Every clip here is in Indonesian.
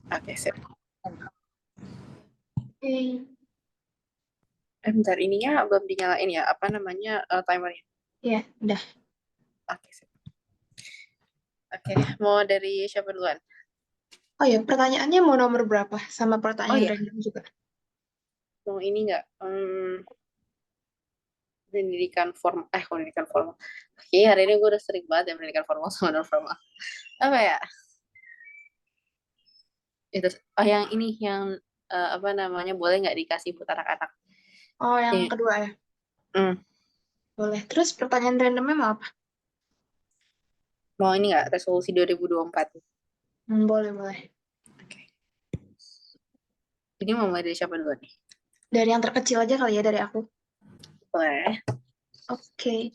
Oke, sip. Oke, Bentar, ininya belum dinyalain ya, apa namanya, timernya. ya, udah. Oke, sip. Oke, mau dari siapa duluan? Oh ya, pertanyaannya mau nomor berapa? Sama Oh pertanyaan iya, random juga. mau ini nggak? Pendidikan formal. Pendidikan formal. Oke, hari ini gue udah sering banget ya pendidikan formal sama non formal. Apa ya? Itu, yang ini, yang apa namanya, boleh nggak dikasih buat anak-anak? Oh, yang Iya. kedua ya. Hmm, Boleh. Terus pertanyaan randomnya mau apa? mau ini nggak, resolusi 2024? Boleh, boleh. Oke. Ini mau mulai dari siapa dulu nih? Dari yang terkecil aja kali ya, dari aku. Boleh. Oke.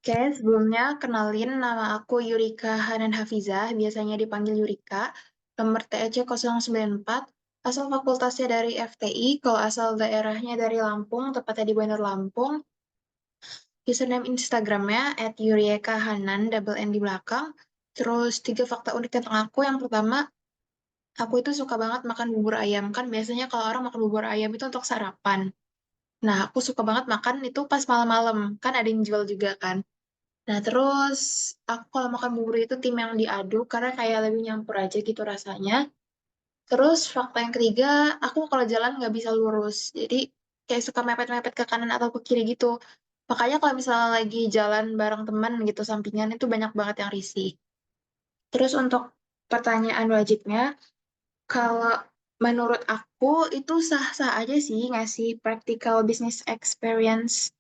Oke, sebelumnya kenalin nama aku Yurika Hanan Hafizah, biasanya dipanggil Yurika. Nomor TEC 094, asal fakultasnya dari FTI, kalau asal daerahnya dari Lampung, tepatnya di Bandar Lampung. Username Instagramnya @yuriekahanan, double N di belakang. Terus 3 fakta unik tentang aku. Yang pertama, aku itu suka banget makan bubur ayam. Kan biasanya kalau orang makan bubur ayam itu untuk sarapan. Nah, aku suka banget makan itu pas malam-malam. Kan ada yang jual juga kan. Nah, terus aku kalau makan bubur itu tim yang diaduk karena kayak lebih nyampur aja gitu rasanya. Terus fakta yang ketiga, aku kalau jalan nggak bisa lurus. Jadi kayak suka mepet-mepet ke kanan atau ke kiri gitu. Makanya kalau misalnya lagi jalan bareng teman gitu sampingan itu banyak banget yang risih. Terus untuk pertanyaan wajibnya, kalau menurut aku itu sah-sah aja sih ngasih practical business experience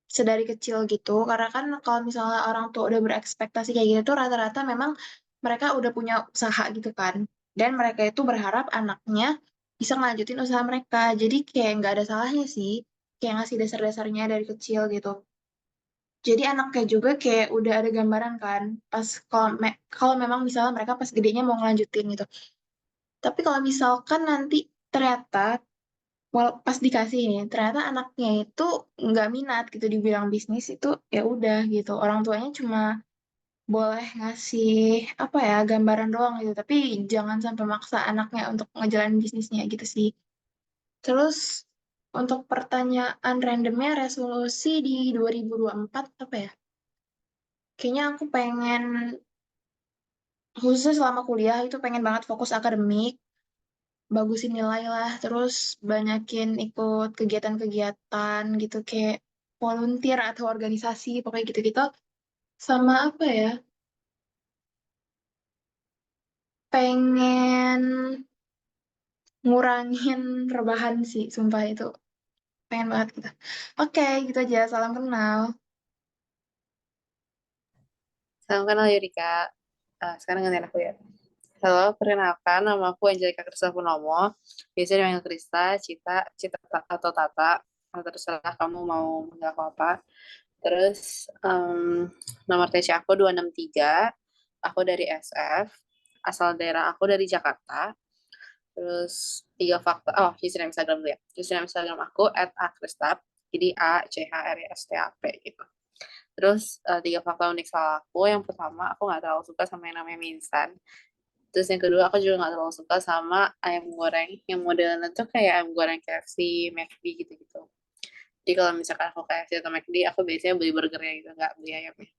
sedari kecil gitu. Karena kan kalau misalnya orang tua udah berekspektasi kayak gitu tuh rata-rata memang mereka udah punya usaha gitu kan. Dan mereka itu berharap anaknya bisa ngelanjutin usaha mereka. Jadi kayak nggak ada salahnya sih. Kayak ngasih dasar-dasarnya dari kecil gitu. Jadi anaknya juga kayak udah ada gambaran kan. Pas kalau memang misalnya mereka pas gedenya mau ngelanjutin gitu. Tapi kalau misalkan nanti ternyata pas dikasih ini ternyata anaknya itu nggak minat gitu di bidang bisnis itu ya udah gitu orang tuanya cuma boleh ngasih apa ya gambaran doang gitu tapi jangan sampai maksa anaknya untuk ngejalanin bisnisnya gitu sih. Terus untuk pertanyaan randomnya resolusi di 2024 apa ya, kayaknya aku pengen khususnya selama kuliah itu pengen banget fokus akademik, bagusin nilai lah, terus banyakin ikut kegiatan-kegiatan gitu kayak volunteer atau organisasi, pokoknya gitu-gitu. Sama apa ya, pengen ngurangin rebahan sih, sumpah itu pengen banget gitu. Oke, gitu aja, salam kenal. Salam kenal Yurika. Sekarang gantian aku ya. Halo, perkenalkan nama aku Angelika Krista Purnomo. Biasanya dipanggil Krista, Cita, Cita atau Tata. Terserah kamu mau manggil aku apa. Terus nomor TC aku 263. Aku dari SF. Asal daerah aku dari Jakarta. Terus tiga fakta. Oh, username Instagram dulu ya. Username Instagram aku @akristap. Jadi ACHRISTAP gitu. Terus tiga fakta unik soal aku. Yang pertama, aku nggak terlalu suka sama yang namanya mie instan. Terus yang kedua, aku juga nggak terlalu suka sama ayam goreng. Yang modelnya tuh kayak ayam goreng KFC, McD gitu-gitu. Jadi kalau misalkan aku KFC atau McD, aku biasanya beli burgernya gitu, nggak beli ayamnya.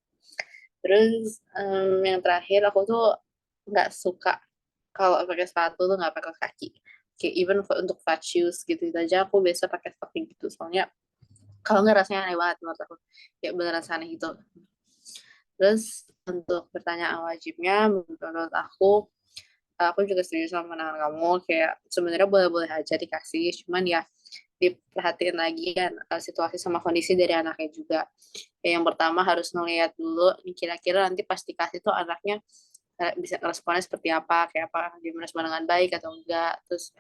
Terus yang terakhir, aku tuh nggak suka kalau pakai sepatu tuh nggak pakai kaki. Kayak even untuk flat shoes gitu, aja aku biasa pakai stocking gitu. Soalnya kalau nggak rasanya aneh banget menurut aku. Kayak beneran aneh gitu. Terus untuk pertanyaan wajibnya, menurut aku juga setuju sama pandangan kamu. Kayak sebenarnya boleh-boleh aja dikasih, cuman ya diperhatiin lagi kan situasi sama kondisi dari anaknya juga. Kayak yang pertama harus ngeliat dulu, nih kira-kira nanti pas dikasih tuh anaknya bisa responnya seperti apa, kayak apa dia merespon dengan baik atau enggak, terus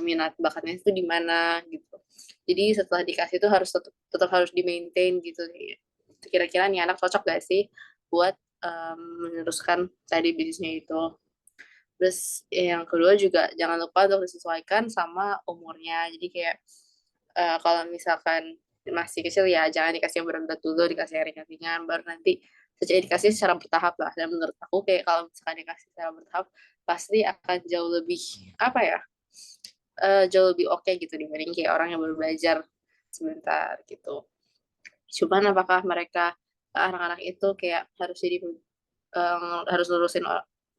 minat bakatnya itu di mana gitu. Jadi setelah dikasih itu harus tetap harus di maintain gitu. Kira-kira nih anak cocok gak sih buat meneruskan tadi bisnisnya itu. Terus yang kedua juga jangan lupa untuk disesuaikan sama umurnya. Jadi kayak kalau misalkan masih kecil ya jangan dikasih yang berat-berat dulu, dikasih yang ringan-ringan, baru nanti saja dikasih secara bertahap lah. Dan menurut aku kayak kalau misalkan dikasih secara bertahap, pasti akan jauh lebih apa ya, jauh lebih oke gitu dibanding kayak orang yang baru belajar sebentar gitu. Cuman apakah mereka anak-anak itu kayak harus jadi harus lurusin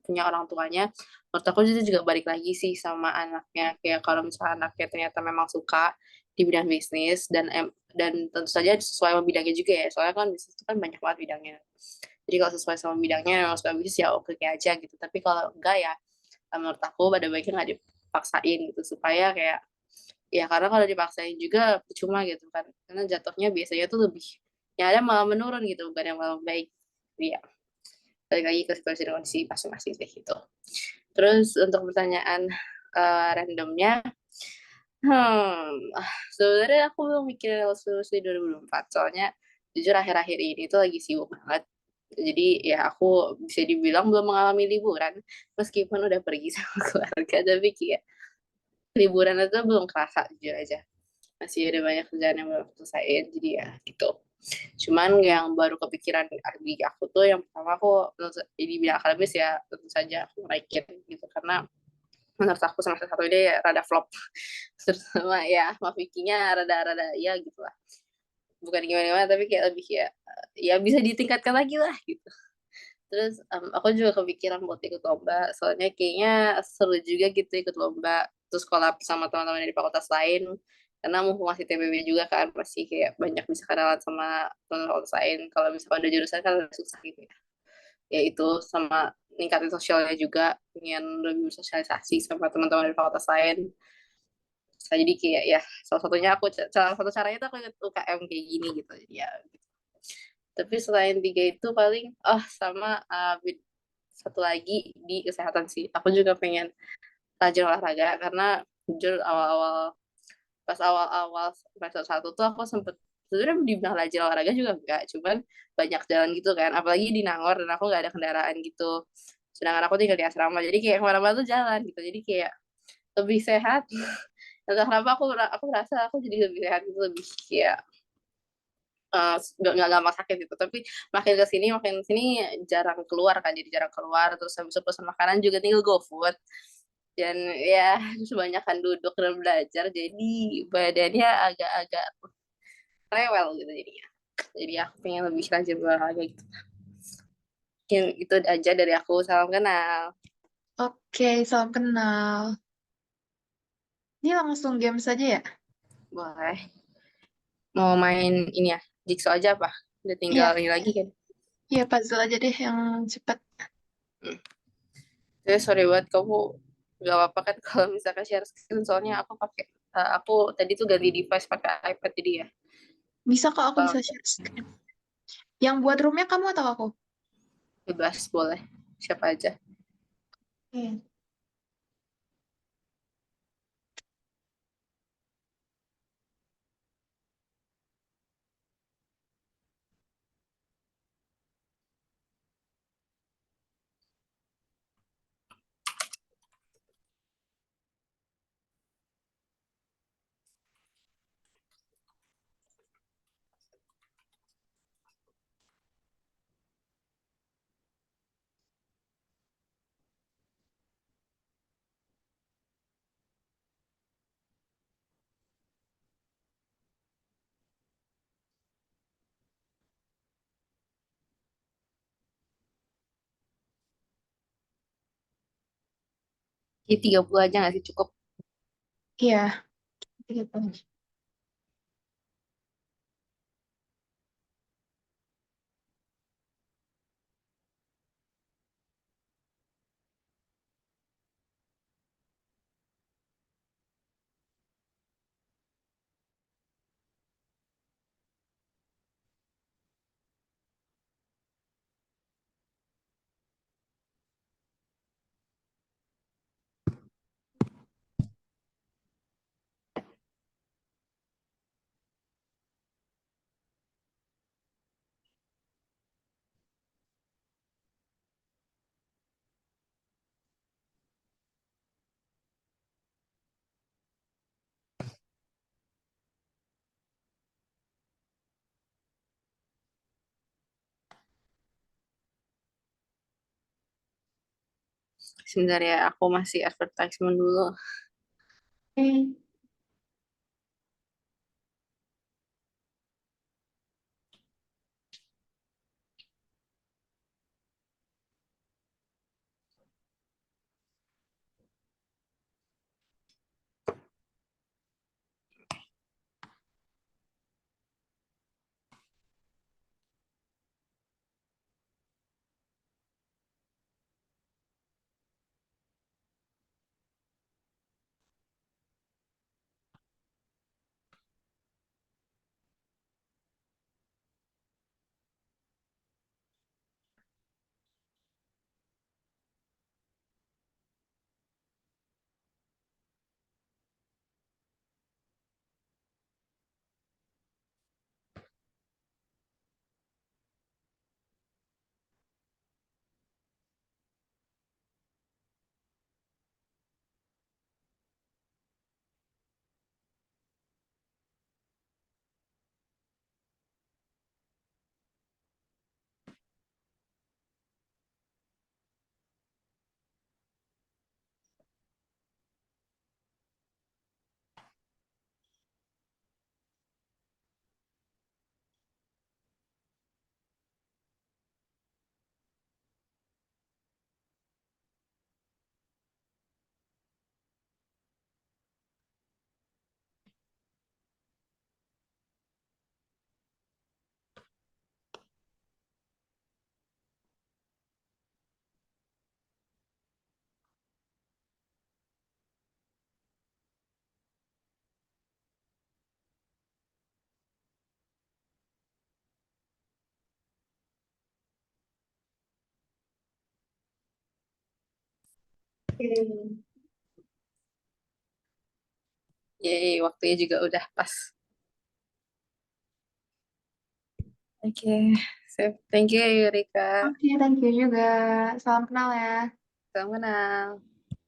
punya orang tuanya, menurut aku itu juga balik lagi sih sama anaknya. Kayak kalau misalnya anaknya ternyata memang suka di bidang bisnis dan tentu saja sesuai sama bidangnya juga ya. Soalnya kan bisnis itu kan banyak banget bidangnya. Jadi kalau sesuai sama bidangnya memang suka bisnis ya oke aja gitu. Tapi kalau enggak ya menurut aku pada baiknya nggak dipaksain gitu supaya kayak ya karena kalau dipaksain juga percuma gitu kan. Karena jatuhnya biasanya tuh lebih ya ada malah menurun gitu bukan yang malah baik. Iya, balik lagi ke situasi dan kondisi masing-masing sih gitu. Terus untuk pertanyaan randomnya, sebenarnya aku belum mikirin resolusi 2024 soalnya jujur akhir-akhir ini tuh lagi sibuk banget. Jadi ya aku bisa dibilang belum mengalami liburan meskipun udah pergi sama keluarga tapi kayak liburan itu belum kerasa jujur aja. Masih ada banyak kerjaan yang belum aku selesaiin jadi ya gitu. Cuman yang baru kepikiran di aku tuh yang pertama aku di bidang akademis ya tentu saja aku naikin gitu karena menurut aku semester satu ini ya rada flop terutama ya Mafikinya rada-rada ya gitu lah bukan gimana-gimana tapi kayak lebih ya ya bisa ditingkatkan lagi lah gitu. Terus aku juga kepikiran buat ikut lomba soalnya kayaknya seru juga gitu ikut lomba terus kolab sama teman-teman dari fakultas lain karena mumpung masih TBB juga kan masih kayak banyak bisa kenalan sama teman fakultas lain kalau misalkan ada jurusan kan lebih susah gitu ya. Ya itu sama ningkatin sosialnya juga ingin lebih bersosialisasi sama teman-teman dari fakultas lain. Saya jadi kayak ya salah satu caranya tuh aku ikut UKM kayak gini gitu ya gitu. Tapi selain tiga itu paling sama satu lagi di kesehatan sih aku juga pengen rajin olahraga karena jujur pas awal-awal semester satu tuh aku sempet sebenarnya dibilang rajin olahraga juga enggak cuman banyak jalan gitu kan apalagi di Nangor dan aku nggak ada kendaraan gitu sedangkan aku tinggal di asrama jadi kayak kemana-mana tuh jalan gitu jadi kayak lebih sehat. Entah kenapa aku merasa aku jadi lebih sehat gitu lebih kayak nggak gampang sakit gitu tapi makin sini jarang keluar kan jadi jarang keluar terus habis itu pesan makanan juga tinggal GoFood dan ya kebanyakan duduk dan belajar jadi badannya agak-agak rewel gitu jadinya jadi aku pengen lebih rajin olahraga gitu. Mungkin itu aja dari aku salam kenal. Oke, salam kenal. Ini langsung game saja ya? Boleh mau main ini ya jigsaw aja apa udah tinggal Iya, ini lagi kan. iya puzzle aja deh yang cepat. Hmm. Jadi sorry buat kamu gak apa-apa kan kalau misalkan share screen soalnya aku tadi tuh ganti device pakai iPad jadi ya Bisa kok aku kalau bisa share screen. Yang buat roomnya kamu atau aku? bebas boleh siapa aja. Oke. Jadi 30 aja gak sih cukup. Iya, gitu. Sebentar ya, aku masih advertisement dulu. Oke. Yeay, waktunya juga udah pas. Oke, sip. Thank you ya, Yurika. Oke, thank you juga. Salam kenal ya. Salam kenal.